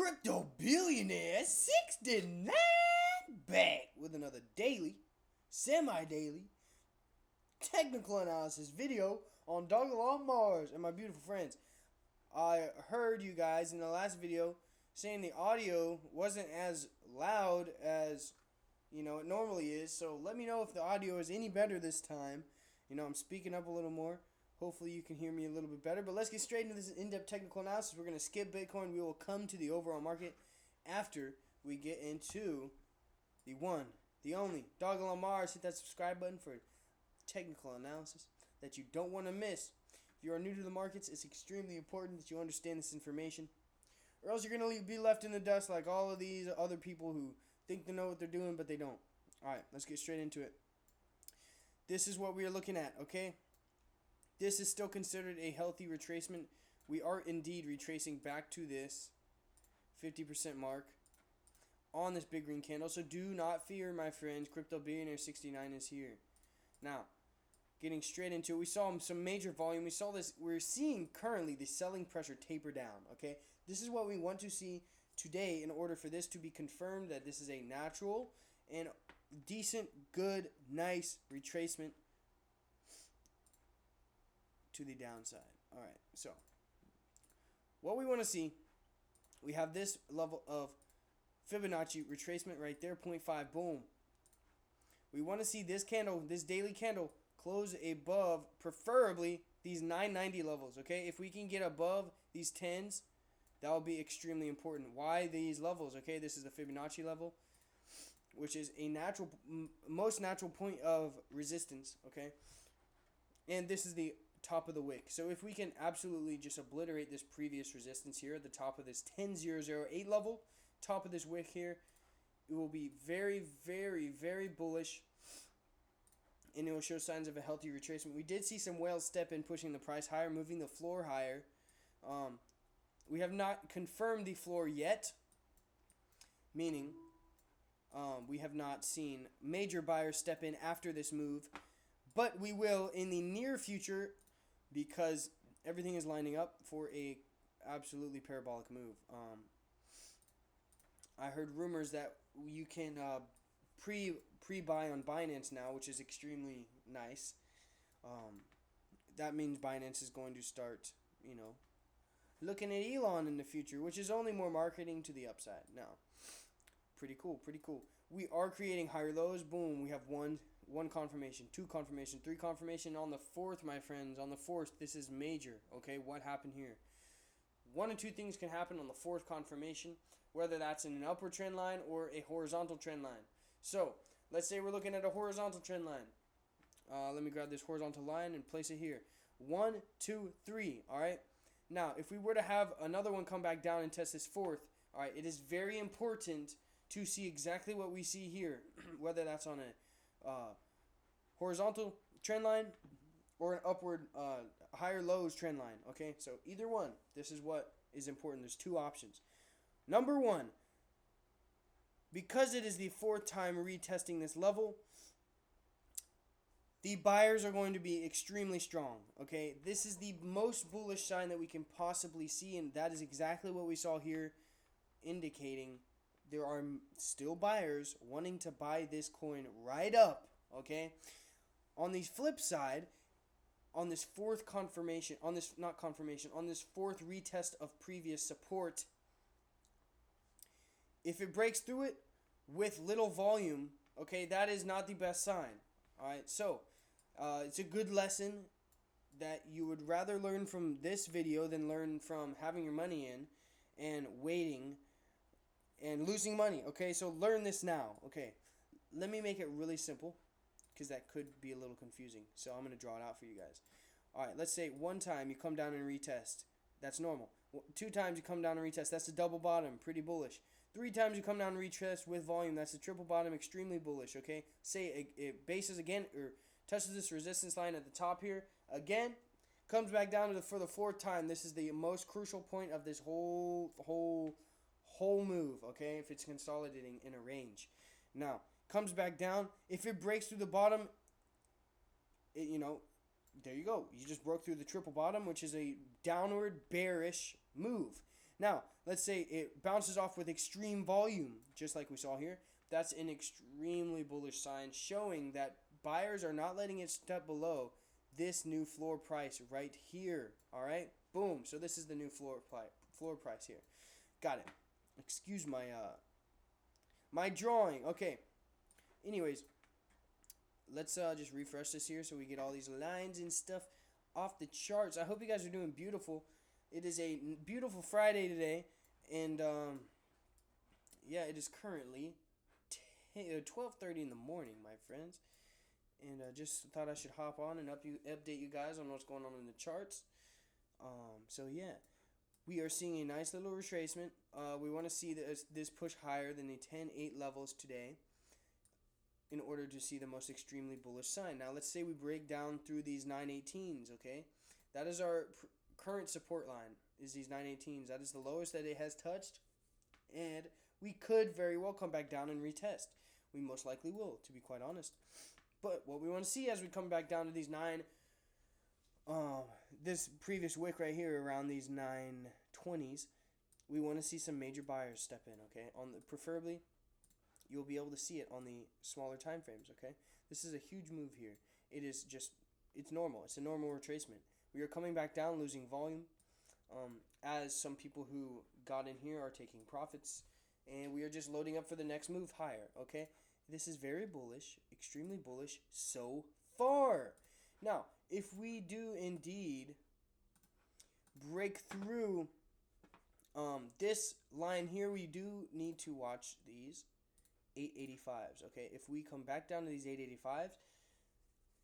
Crypto billionaire 69 back with another daily, semi-daily, technical analysis video on Dogelon Mars. And my beautiful friends, I heard you guys in the last video saying the audio wasn't as loud as it normally is. So let me know if the audio is any better this time. I'm speaking up a little more. Hopefully you can hear me a little bit better. But let's get straight into this in-depth technical analysis. We're going to skip Bitcoin. We will come to the overall market after we get into the one, the only, Dogelon Mars. Hit that subscribe button for technical analysis that you don't want to miss. If you are new to the markets, it's extremely important that you understand this information, or else you're going to be left in the dust like all of these other people who think they know what they're doing, but they don't. Alright, let's get straight into it. This is what we are looking at, okay? This is still considered a healthy retracement. We are indeed retracing back to this 50% mark on this big green candle. So do not fear, my friends. Crypto Billionaire 69 is here. Now, getting straight into it, we saw some major volume. We saw this. We're seeing currently the selling pressure taper down, okay? This is what we want to see today in order for this to be confirmed that this is a natural and decent, good, nice retracement to the downside. Alright, so what we want to see, we have this level of Fibonacci retracement right there, 0.5, boom. We want to see this candle, this daily candle, close above, preferably, these 990 levels, okay? If we can get above these 10s, that will be extremely important. Why these levels, okay? This is the Fibonacci level, which is a most natural point of resistance, okay? And this is the top of the wick. So if we can absolutely just obliterate this previous resistance here at the top of this 10008 level, top of this wick here, it will be very, very, very bullish, and it will show signs of a healthy retracement. We did see some whales step in, pushing the price higher, moving the floor higher. We have not confirmed the floor yet, meaning we have not seen major buyers step in after this move, but we will in the near future, because everything is lining up for a absolutely parabolic move. I heard rumors that you can pre-buy on Binance now, which is extremely nice. That means Binance is going to start, looking at Elon in the future, which is only more marketing to the upside. Now, pretty cool, pretty cool. We are creating higher lows. Boom, we have one confirmation, two confirmation, three confirmation. On the fourth, my friends, on the fourth, this is major, okay? What happened here? One of two things can happen on the fourth confirmation, whether that's in an upward trend line or a horizontal trend line. So, let's say we're looking at a horizontal trend line. Let me grab this horizontal line and place it here. 1, 2, 3, all right? Now, if we were to have another one come back down and test this fourth, all right, it is very important to see exactly what we see here, whether that's on a horizontal trend line or an upward higher lows trend line, okay? So either one, this is what is important. There's two options. Number one, because it is the fourth time retesting this level, the buyers are going to be extremely strong, okay? This is the most bullish sign that we can possibly see, and that is exactly what we saw here, indicating there are still buyers wanting to buy this coin right up, okay? On the flip side, on this fourth confirmation, on this fourth retest of previous support, if it breaks through it with little volume, okay, that is not the best sign. All right, so it's a good lesson that you would rather learn from this video than learn from having your money in and waiting and losing money, okay? So learn this now, okay? Let me make it really simple, because that could be a little confusing. So I'm going to draw it out for you guys. All right, let's say one time you come down and retest. That's normal. Two times you come down and retest. That's a double bottom, pretty bullish. Three times you come down and retest with volume. That's a triple bottom, extremely bullish, okay? Say it bases again, or touches this resistance line at the top here. Again, comes back down for the fourth time. This is the most crucial point of this whole move, okay, if it's consolidating in a range. Now, comes back down. If it breaks through the bottom, there you go. You just broke through the triple bottom, which is a downward bearish move. Now, let's say it bounces off with extreme volume, just like we saw here. That's an extremely bullish sign showing that buyers are not letting it step below this new floor price right here. All right, boom. So this is the new floor price here. Got it. Excuse my my drawing. Okay. Anyways, let's just refresh this here so we get all these lines and stuff off the charts. I hope you guys are doing beautiful. It is a beautiful Friday today, and yeah, it is currently 12:30 in the morning, my friends. And just thought I should hop on and update you guys on what's going on in the charts. So yeah, we are seeing a nice little retracement. We want to see this push higher than the 10-8 levels today in order to see the most extremely bullish sign. Now let's say we break down through these 918s, okay? That is our current support line, is these 918s. That is the lowest that it has touched, and we could very well come back down and retest. We most likely will, to be quite honest. But what we want to see as we come back down to these this previous wick right here around these 920s, we want to see some major buyers step in, okay? Preferably, you'll be able to see it on the smaller time frames, okay? This is a huge move here. It is just, it's normal. It's a normal retracement. We are coming back down, losing volume, as some people who got in here are taking profits, and we are just loading up for the next move higher, okay? This is very bullish, extremely bullish so far. Now, if we do indeed break through this line here, we do need to watch these 885s, okay? If we come back down to these 885s,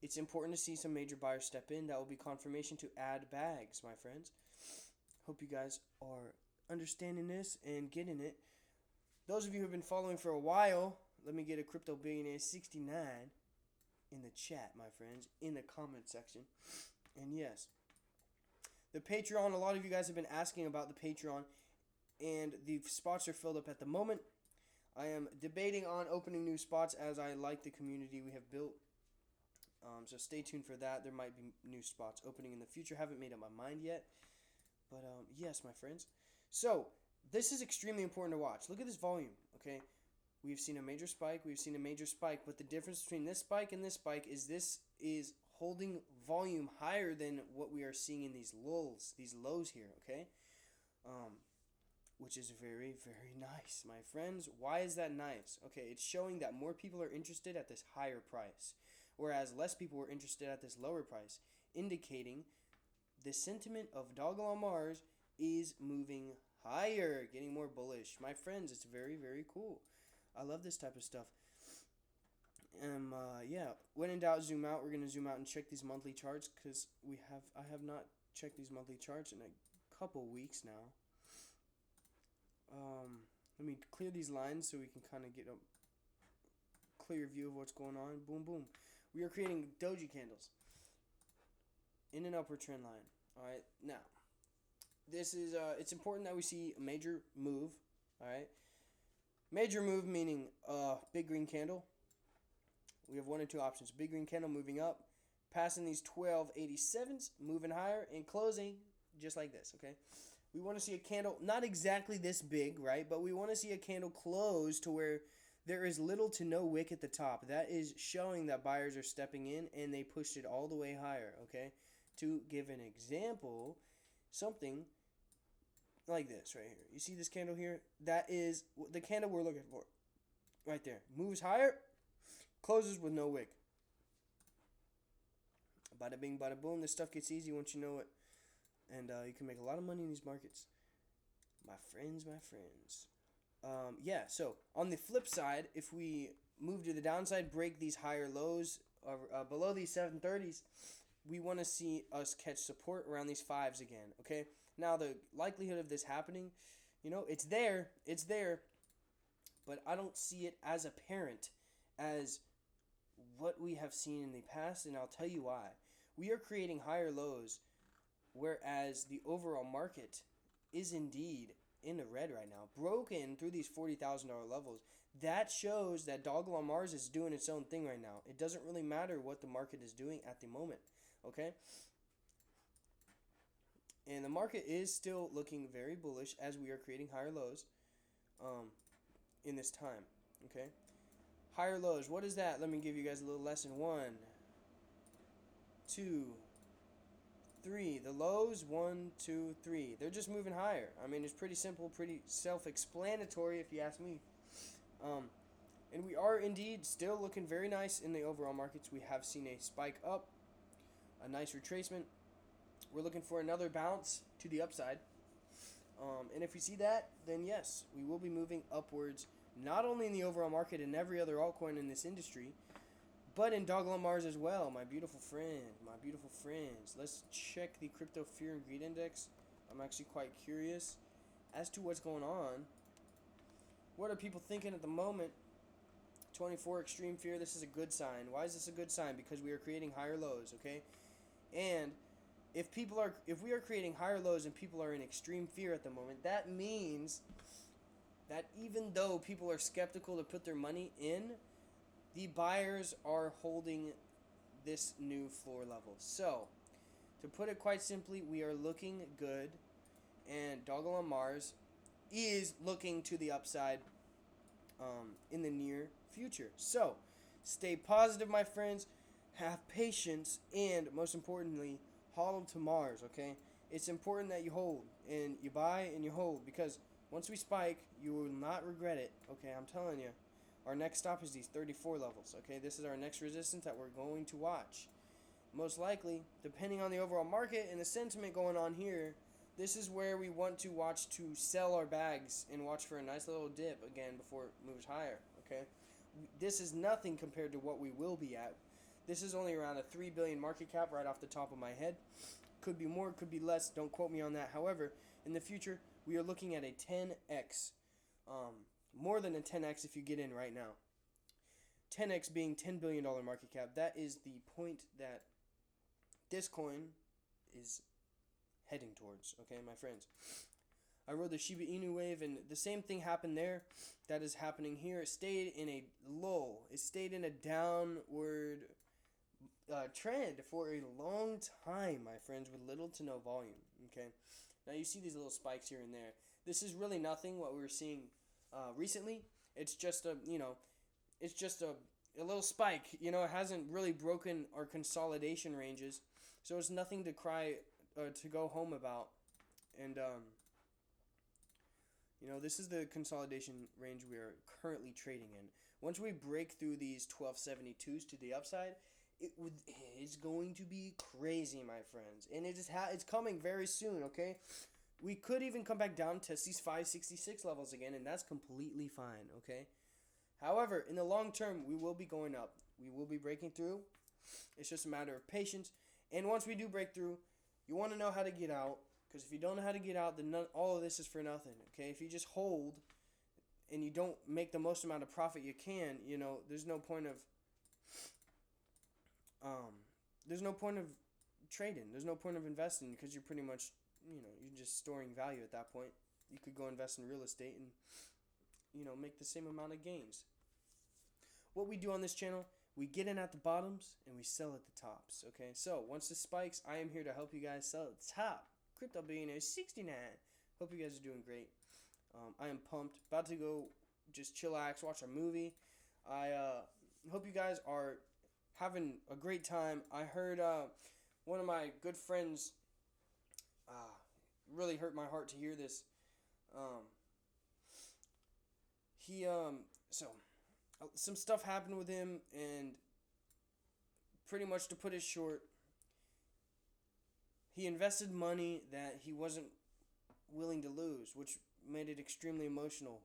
it's important to see some major buyers step in. That will be confirmation to add bags, my friends. Hope you guys are understanding this and getting it. Those of you who have been following for a while, let me get a Crypto Billionaire 69 in the chat, my friends, in the comment section. And yes, the Patreon, a lot of you guys have been asking about the Patreon, and the spots are filled up at the moment. I am debating on opening new spots as I like the community we have built. So stay tuned for that. There might be new spots opening in the future. Haven't made up my mind yet. But yes, my friends. So this is extremely important to watch. Look at this volume, okay? We've seen a major spike. We've seen a major spike. But the difference between this spike and this spike is this is holding volume higher than what we are seeing in these lulls, these lows here, okay? Which is very, very nice, my friends. Why is that nice? Okay, it's showing that more people are interested at this higher price, whereas less people were interested at this lower price, indicating the sentiment of Dogelon Mars is moving higher, getting more bullish. My friends, it's very, very cool. I love this type of stuff. Yeah, when in doubt, zoom out. We're going to zoom out and check these monthly charts because I have not checked these monthly charts in a couple weeks now. Let me clear these lines so we can kind of get a clear view of what's going on. Boom, boom. We are creating doji candles in an upward trend line. All right, now this is it's important that we see a major move. All right, major move meaning big green candle. We have one or two options: big green candle moving up, passing these 1287s, moving higher, and closing just like this. Okay, we want to see a candle not exactly this big, right? But we want to see a candle close to where there is little to no wick at the top. That is showing that buyers are stepping in and they pushed it all the way higher. Okay. To give an example, something like this right here. You see this candle here? That is the candle we're looking for. Right there. Moves higher, closes with no wick. Bada bing, bada boom. This stuff gets easy once you know it. And you can make a lot of money in these markets. My friends, my friends. Yeah, so on the flip side, if we move to the downside, break these higher lows, below these 730s, we want to see us catch support around these 5s again, okay? Now, the likelihood of this happening, you know, it's there, but I don't see it as apparent as what we have seen in the past, and I'll tell you why. We are creating higher lows, whereas the overall market is indeed in the red right now, broken through these $40,000 levels. That shows that Dogelon Mars is doing its own thing right now. It doesn't really matter what the market is doing at the moment. Okay, And the market is still looking very bullish as we are creating higher lows in this time. Okay, higher lows. What is that? Let me give you guys a little lesson. 1, 2, 3. The lows, 1, 2, 3. They're just moving higher. I mean, it's pretty simple, pretty self-explanatory if you ask me. And we are indeed still looking very nice in the overall markets. We have seen a spike up, a nice retracement. We're looking for another bounce to the upside. And if we see that, then yes, we will be moving upwards, not only in the overall market and every other altcoin in this industry, but in Dogelon Mars as well, my beautiful friend, my beautiful friends. Let's check the crypto fear and greed index. I'm actually quite curious as to what's going on. What are people thinking at the moment? 24 extreme fear. This is a good sign. Why is this a good sign? Because we are creating higher lows, okay? And if we are creating higher lows and people are in extreme fear at the moment, that means that even though people are skeptical to put their money in, the buyers are holding this new floor level. So, to put it quite simply, we are looking good, and Dogelon Mars is looking to the upside in the near future. So, stay positive, my friends. Have patience, and most importantly, HODL to Mars. Okay, it's important that you hold and you buy and you hold, because once we spike, you will not regret it. Okay, I'm telling you. Our next stop is these 34 levels. Okay, this is our next resistance that we're going to watch. Most likely, depending on the overall market and the sentiment going on here, this is where we want to watch to sell our bags and watch for a nice little dip again before it moves higher. Okay, this is nothing compared to what we will be at. This is only around a 3 billion market cap right off the top of my head. Could be more, could be less. Don't quote me on that. However, in the future, we are looking at a 10x, more than a 10x if you get in right now. 10x being $10 billion market cap. That is the point that this coin is heading towards. Okay, my friends. I rode the Shiba Inu wave, and the same thing happened there that is happening here. It stayed in a lull. It stayed in a downward trend for a long time, my friends, with little to no volume. Okay, now you see these little spikes here and there. This is really nothing what we were seeing recently. It's just a it's just a little spike. It hasn't really broken our consolidation ranges, so it's nothing to cry to go home about. And this is the consolidation range we are currently trading in. Once we break through these 1272s to the upside, it's going to be crazy, my friends. And it's coming very soon, okay? We could even come back down, test these 566 levels again, and that's completely fine, okay? However, in the long term, we will be going up. We will be breaking through. It's just a matter of patience. And once we do break through, you want to know how to get out. Because if you don't know how to get out, then all of this is for nothing, okay? If you just hold and you don't make the most amount of profit you can, there's no point of trading. There's no point of investing, because you're pretty much, you're just storing value at that point. You could go invest in real estate and, make the same amount of gains. What we do on this channel, we get in at the bottoms and we sell at the tops, okay? So, once this spikes, I am here to help you guys sell at the top. Crypto Billionaire 69. Hope you guys are doing great. I am pumped. About to go just chillax, watch a movie. I hope you guys are having a great time. I heard one of my good friends, really hurt my heart to hear this. Some stuff happened with him, and pretty much to put it short, he invested money that he wasn't willing to lose, which made it extremely emotional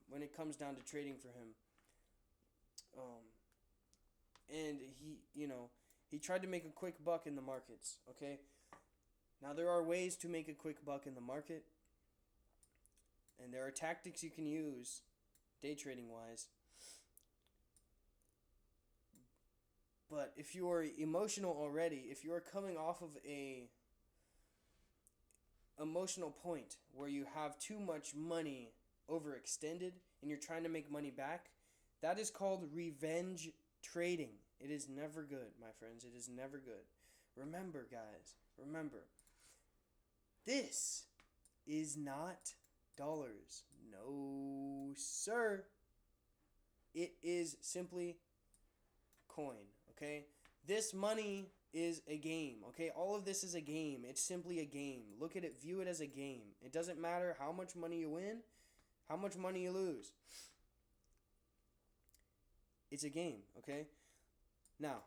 when it comes down to trading for him. And he tried to make a quick buck in the markets, okay? Now, there are ways to make a quick buck in the market, and there are tactics you can use day trading wise. But if you are emotional already, if you are coming off of a emotional point where you have too much money overextended and you're trying to make money back, that is called revenge trading. It is never good, my friends. It is never good. Remember, guys, This is not dollars. No, sir. It is simply coin, okay? This money is a game, okay? All of this is a game. It's simply a game. Look at it, view it as a game. It doesn't matter how much money you win, how much money you lose. It's a game, okay? Now,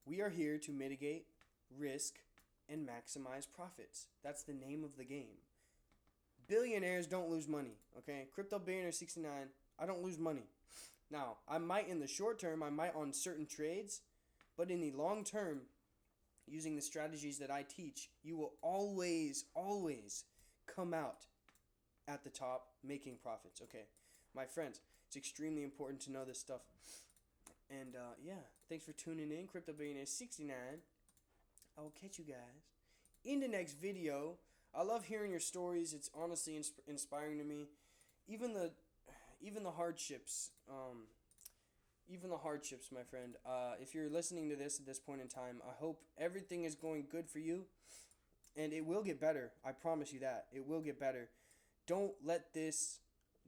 we are here to mitigate risk and maximize profits. That's the name of the game. Billionaires don't lose money, okay? Crypto Billionaire 69, I don't lose money. Now, I might in the short term, I might on certain trades, but in the long term, using the strategies that I teach, you will always come out at the top making profits, okay? My friends, it's extremely important to know this stuff. And yeah, thanks for tuning in, Crypto Billionaire 69. I will catch you guys in the next video. I love hearing your stories. It's honestly inspiring to me. Even the hardships, my friend. If you're listening to this at this point in time, I hope everything is going good for you, and it will get better. I promise you that it will get better. Don't let this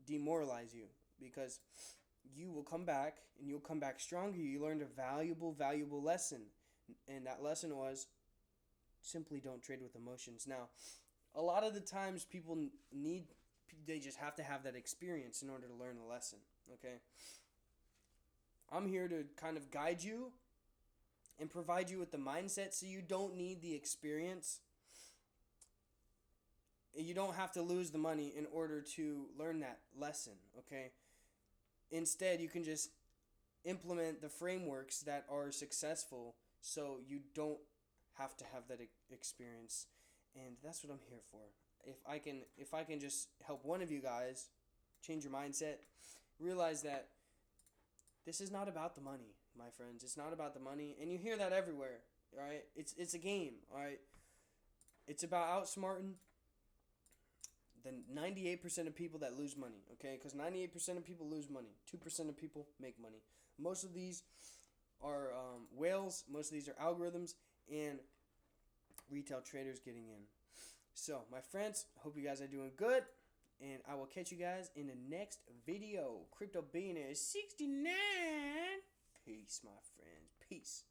demoralize you, because you will come back, and you'll come back stronger. You learned a valuable lesson, and that lesson was simply don't trade with emotions. Now, a lot of the times people they just have to have that experience in order to learn the lesson, okay? I'm here to kind of guide you and provide you with the mindset so you don't need the experience. You don't have to lose the money in order to learn that lesson, okay? Instead, you can just implement the frameworks that are successful so you don't have to have that experience. And that's what I'm here for. If I can just help one of you guys change your mindset, realize that this is not about the money, my friends. It's not about the money, and you hear that everywhere, all right? It's a game, all right? It's about outsmarting the 98% of people that lose money, okay? Because 98% of people lose money. 2% of people make money. Most of these are whales. Most of these are algorithms and retail traders getting in. So, my friends, hope you guys are doing good, and I will catch you guys in the next video. Crypto Billionaire 69. Peace, my friends. Peace.